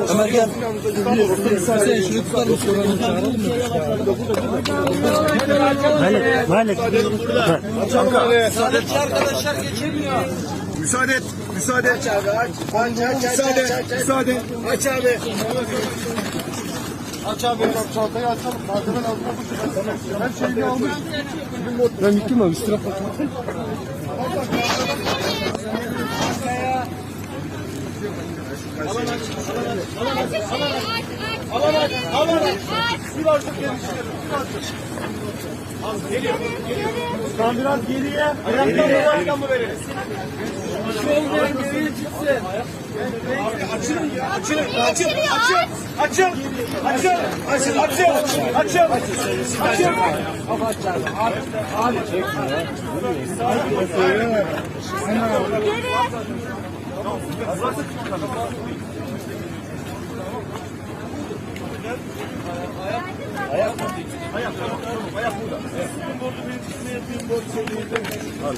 Ömer gel. Sen şunu tutar mısın? Malik. Sadece arkadaşlar geçemiyor. Müsaade et, müsaade. Aç abi, aç. Müsaade. Aç abi. Aç abi. Çantayı açalım. Malzemen altına bu. Her şeyini almış. Ben yıktım abi. Üstüne bakma. Tam biraz geriye. Ayaktan mı verelim? Açın.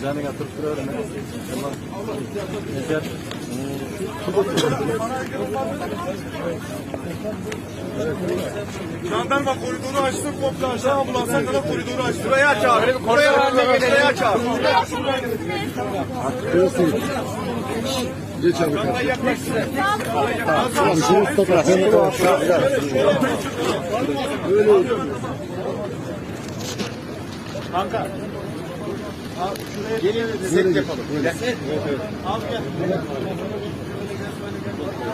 Canı yatırıp duruyorum. Jandarma koridoru açtı, komple aşağı ambulanslar da koridoru açtı. Burayı aç abi. Burayı aç abi. Geç abi. Kanka. Gelin set yapalım. Set. Abi gel.